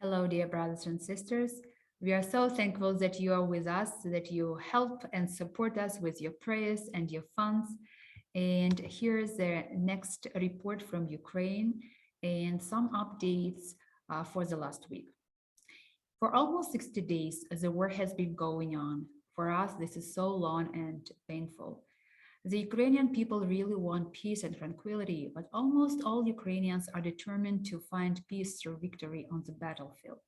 Hello, dear brothers and sisters. We are so thankful that you are with us, that you help and support us with your prayers and your funds. And here's the next report from Ukraine and some updates for the last week. For almost 60 days, the war has been going on. For us, this is so long and painful. The Ukrainian people really want peace and tranquility, but almost all Ukrainians are determined to find peace through victory on the battlefield.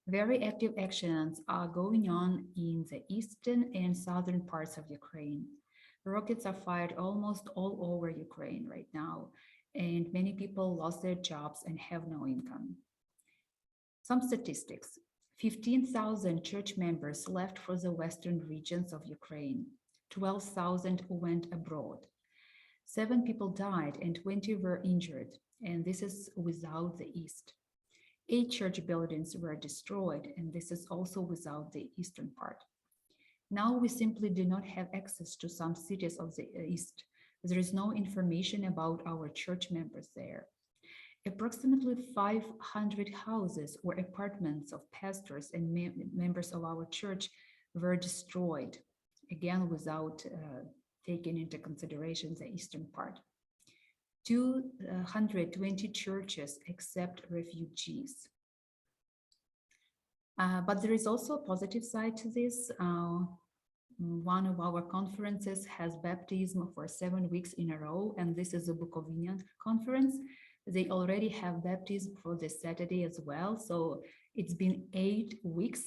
Very active actions are going on in the eastern and southern parts of Ukraine. Rockets are fired almost all over Ukraine right now, and many people lost their jobs and have no income. Some statistics: 15,000 church members left for the western regions of Ukraine, 12,000 went abroad. 7 people died and 20 were injured, and this is without the east. 8 church buildings were destroyed, and this is also without the eastern part. Now we simply do not have access to some cities of the east. There is no information about our church members there. Approximately 500 houses or apartments of pastors and members of our church were destroyed, again without taking into consideration the eastern part. 220 churches accept refugees. But there is also a positive side to this. One of our conferences has baptism for 7 weeks in a row, and this is a Bukovinian conference. They already have baptism for this Saturday as well. So it's been 8 weeks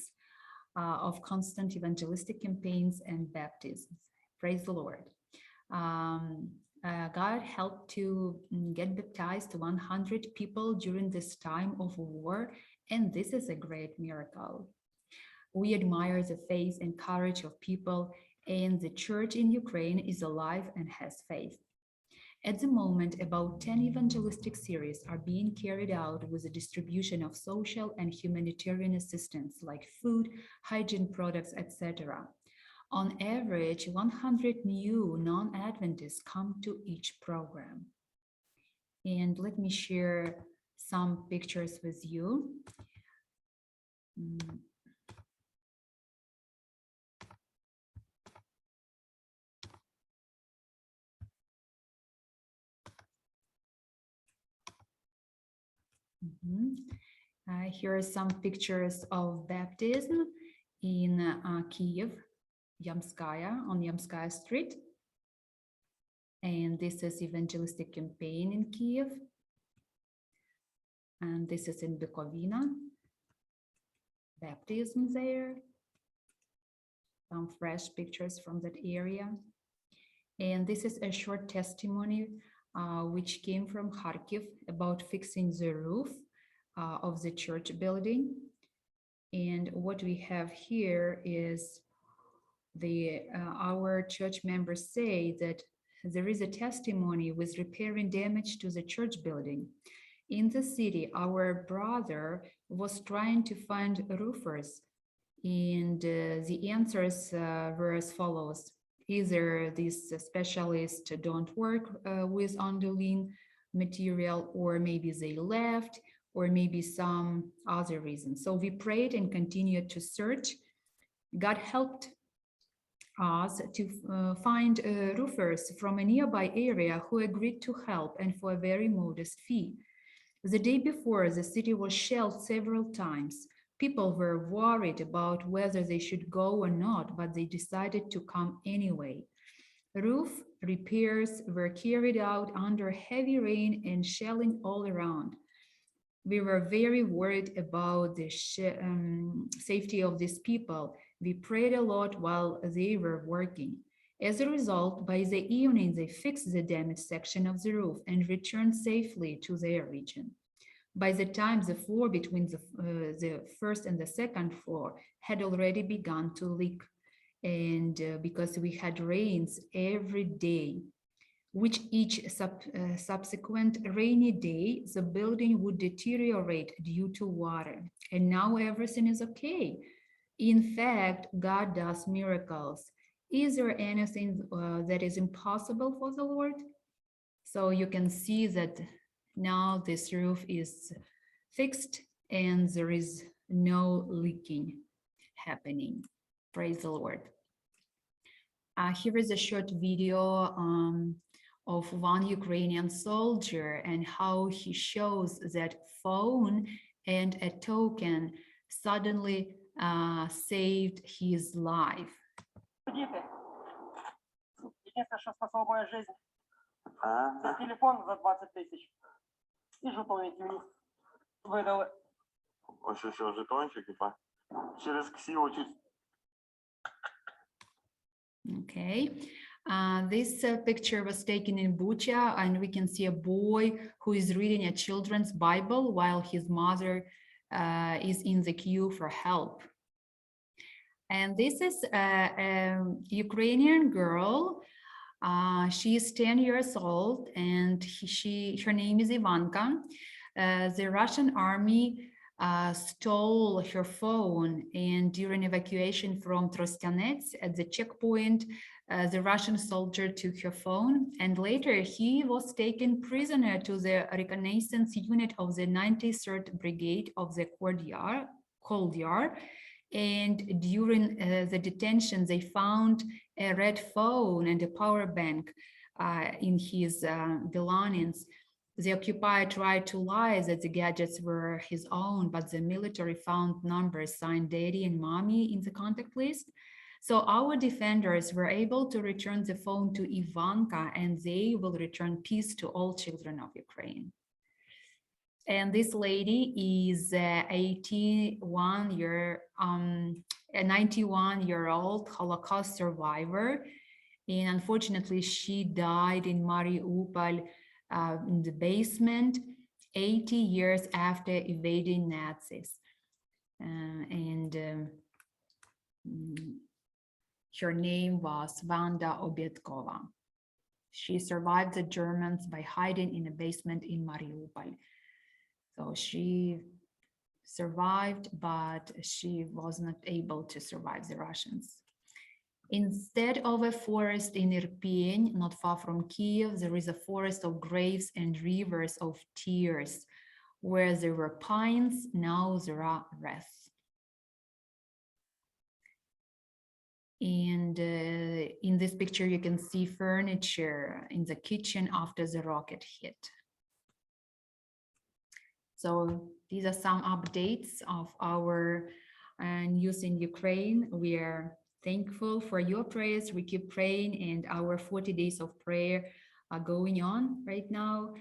of constant evangelistic campaigns and baptisms. Praise the Lord. God helped to get baptized 100 people during this time of war, and this is a great miracle. We admire the faith and courage of people, and the church in Ukraine is alive and has faith. At the moment, about 10 evangelistic series are being carried out with the distribution of social and humanitarian assistance like food, hygiene products, etc. On average, 100 new non-Adventists come to each program. And let me share some pictures with you. Here are some pictures of baptism in Kiev, Yamskaya, on Yamskaya Street. And this is evangelistic campaign in Kiev. And this is in Bukovina, baptism there. Some fresh pictures from that area. And this is a short testimony which came from Kharkiv about fixing the roof of the church building. And what we have here is our church members say that there is a testimony with repairing damage to the church building. In the city, our brother was trying to find roofers, and the answers were as follows. Either these specialists don't work with Anduin material, or maybe they left, or maybe some other reason. So we prayed and continued to search. God helped us to find roofers from a nearby area who agreed to help, and for a very modest fee. The day before, the city was shelled several times. People were worried about whether they should go or not, but they decided to come anyway. Roof repairs were carried out under heavy rain and shelling all around. We were very worried about the safety of these people. We prayed a lot while they were working. As a result, by the evening, they fixed the damaged section of the roof and returned safely to their region. By the time the floor between the first and the second floor had already begun to leak, and because we had rains every day, which each subsequent rainy day, the building would deteriorate due to water. And now everything is okay. In fact, God does miracles. Is there anything that is impossible for the Lord? So you can see that now this roof is fixed and there is no leaking happening. Praise the Lord. Here is a short video of one Ukrainian soldier and how he shows that phone and a token suddenly saved his life. Единственное, что спасло мою жизнь, это телефон за 20 тысяч. И жетончики вниз выдали. Ось що жетончики, через ксиву, Okay, this picture was taken in Bucha, and we can see a boy who is reading a children's Bible while his mother is in the queue for help. And this is a Ukrainian girl. She is 10 years old, and her name is Ivanka. The Russian army stole her phone, and during evacuation from Trostianets at the checkpoint, the Russian soldier took her phone, and later he was taken prisoner to the reconnaissance unit of the 93rd Brigade of the Cold Yar. And during the detention, they found a red phone and a power bank in his belongings. The occupier tried to lie that the gadgets were his own, but the military found numbers signed Daddy and Mommy in the contact list. So our defenders were able to return the phone to Ivanka, and they will return peace to all children of Ukraine. And this lady is a 91-year-old Holocaust survivor. And unfortunately, she died in Mariupol in the basement 80 years after evading Nazis. Her name was Vanda Obetkova. She survived the Germans by hiding in a basement in Mariupol. So she survived, but she was not able to survive the Russians. Instead of a forest in Irpin, not far from Kiev, there is a forest of graves and rivers of tears. Where there were pines, now there are wreaths. And in this picture, you can see furniture in the kitchen after the rocket hit. So these are some updates of our news in Ukraine. We are thankful for your prayers. We keep praying, and our 40 days of prayer are going on right now.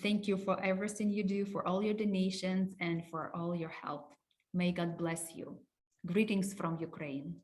Thank you for everything you do, for all your donations, and for all your help. May God bless you. Greetings from Ukraine.